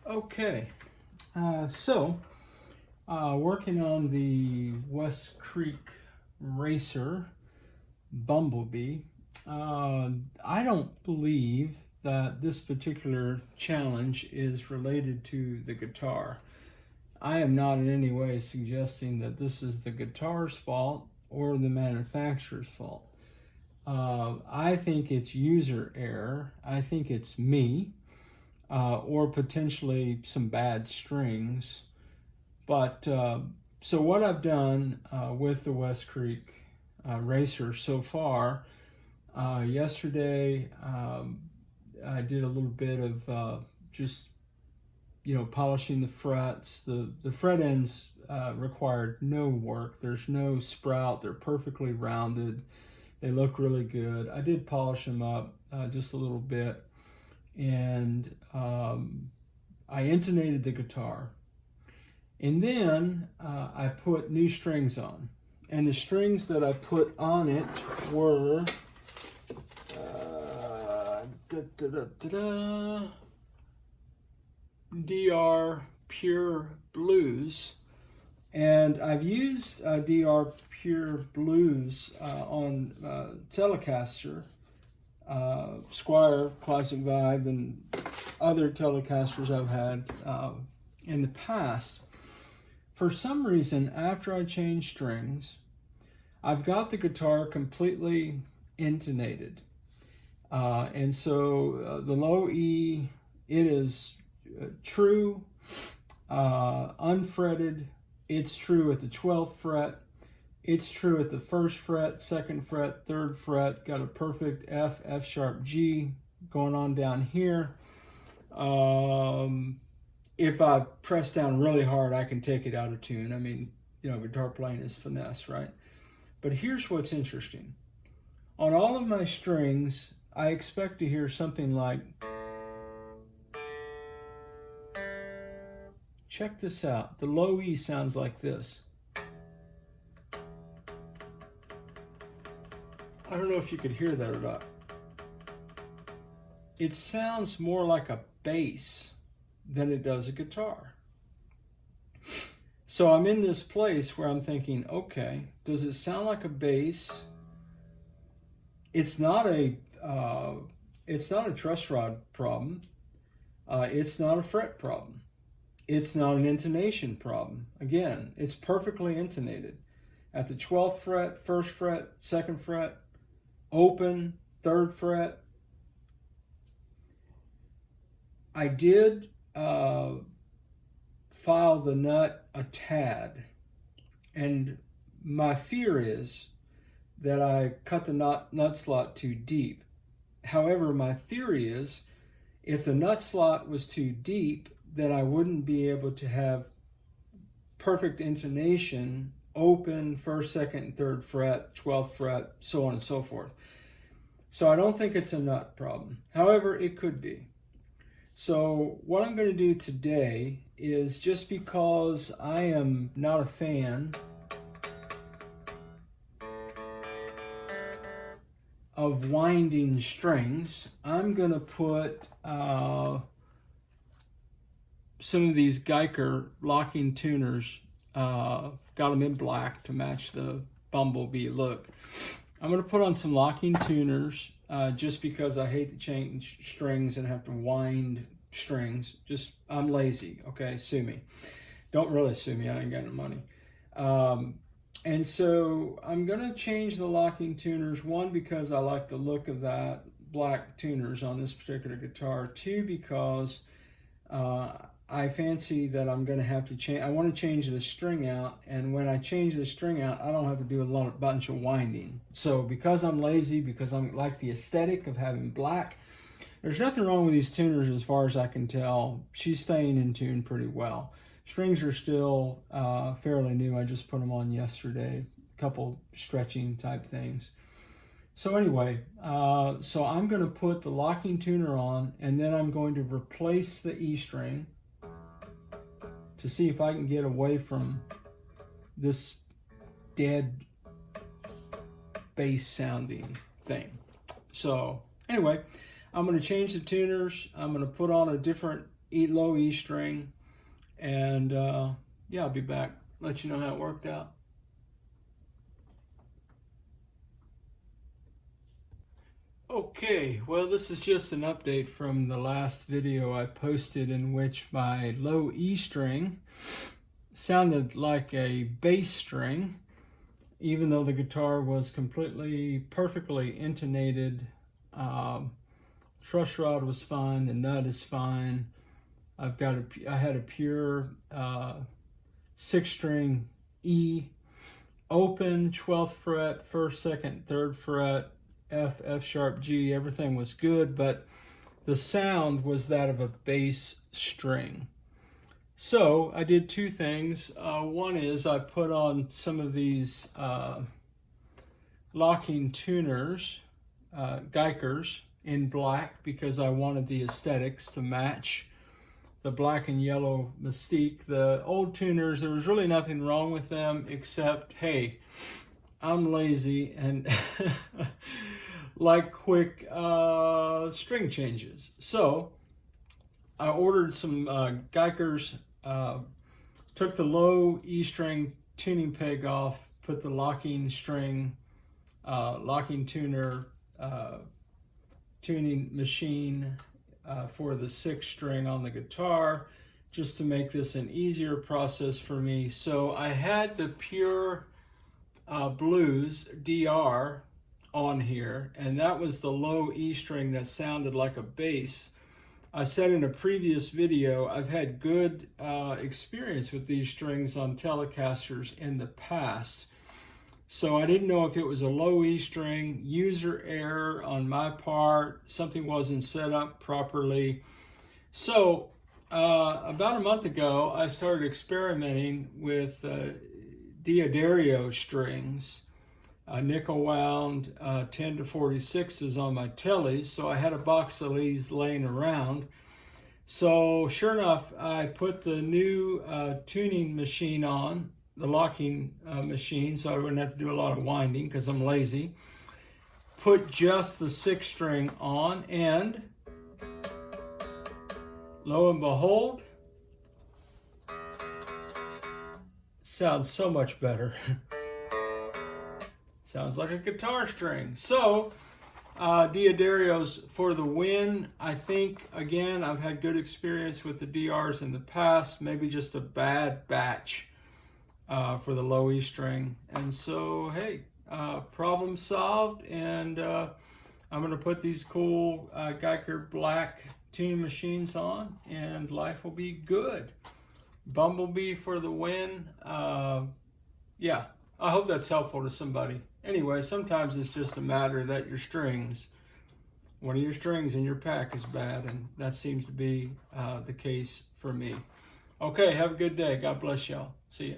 Okay, working on the WestCreek RACER Bumblebee. I don't believe that this particular challenge is related to the guitar. I am not in any way suggesting that this is the guitar's fault or the manufacturer's fault. I think it's user error. I think it's me. Or potentially some bad strings. But so what I've done with the WestCreek RACER so far, yesterday I did a little bit of just polishing the frets. The fret ends required no work. There's no sprout. They're perfectly rounded. They look really good. I did polish them up just a little bit. And I intonated the guitar, and then I put new strings on, and the strings that I put on it were DR Pure Blues, and I've used DR Pure Blues on Telecaster, Squire, Classic Vibe, and other Telecasters I've had in the past. For some reason, after I changed strings, I've got the guitar completely intonated. And so the low E, it is true, unfretted. It's true at the 12th fret. It's true at the 1st fret, 2nd fret, 3rd fret. Got a perfect F, F sharp, G going on down here. If I press down really hard, I can take it out of tune. I mean, guitar playing is finesse, right? But here's what's interesting. On all of my strings, I expect to hear something like, check this out. The low E sounds like this. I don't know if you could hear that or not. It sounds more like a bass than it does a guitar. So I'm in this place where I'm thinking, okay, does it sound like a bass? It's not a truss rod problem. It's not a fret problem. It's not an intonation problem. Again, it's perfectly intonated. At the 12th fret, 1st fret, 2nd fret, open, 3rd fret. I did file the nut a tad, and my fear is that I cut the nut slot too deep. However, my theory is if the nut slot was too deep, then I wouldn't be able to have perfect intonation, open, 1st, 2nd, 3rd fret, 12th fret, so on and so forth. So I don't think it's a nut problem. However, it could be. So what I'm going to do today is, just because I am not a fan of winding strings, I'm going to put some of these Geiger locking tuners, got them in black to match the Bumblebee look. I'm going to put on some locking tuners just because I hate to change strings and have to wind strings. I'm lazy, okay? Sue me. Don't really sue me, I ain't got no money. And so I'm going to change the locking tuners, one, because I like the look of that black tuners on this particular guitar, two, because I fancy that I'm going to have to change. I want to change the string out, and when I change the string out, I don't have to do a bunch of winding. So because I'm lazy, because I like the aesthetic of having black, there's nothing wrong with these tuners as far as I can tell. She's staying in tune pretty well. Strings are still fairly new. I just put them on yesterday, a couple stretching type things. So anyway, so I'm going to put the locking tuner on, and then I'm going to replace the E string to see if I can get away from this dead bass sounding thing. So anyway, I'm going to change the tuners. I'm going to put on a different low E string, and yeah, I'll be back, let you know how it worked out. Okay, well, this is just an update from the last video I posted, in which my low E string sounded like a bass string, even though the guitar was completely, perfectly intonated. Truss rod was fine, the nut is fine. I had a pure 6-string E, open, 12th fret, 1st, 2nd, 3rd fret, F sharp, G, everything was good, but the sound was that of a bass string. So I did two things. One is I put on some of these locking tuners, Geikers, in black, because I wanted the aesthetics to match the black and yellow mystique. The old tuners, there was really nothing wrong with them, except, hey, I'm lazy and like quick string changes. So I ordered some Geikers, took the low E string tuning peg off, put the locking string, locking tuner, tuning machine for the 6-string on the guitar, just to make this an easier process for me. So I had the pure blues DR on here, and that was the low E string that sounded like a bass. I said in a previous video, I've had good experience with these strings on Telecasters in the past. So I didn't know if it was a low E string, user error on my part, something wasn't set up properly. So about a month ago, I started experimenting with Diodario strings, nickel wound 10 to 46s on my tellies. So I had a box of these laying around. So sure enough, I put the new tuning machine on, the locking machine, so I wouldn't have to do a lot of winding because I'm lazy. Put just the 6-string on, and lo and behold, sounds so much better. Sounds like a guitar string. So Diodarios for the win. I think, again, I've had good experience with the DRs in the past, maybe just a bad batch for the low E string. And so, hey, problem solved, and I'm going to put these cool Geiker black tuning machines on, and life will be good. Bumblebee for the win. Yeah, I hope that's helpful to somebody. Anyway, sometimes it's just a matter that your strings, one of your strings in your pack is bad, and that seems to be the case for me. Okay, have a good day. God bless y'all. See ya.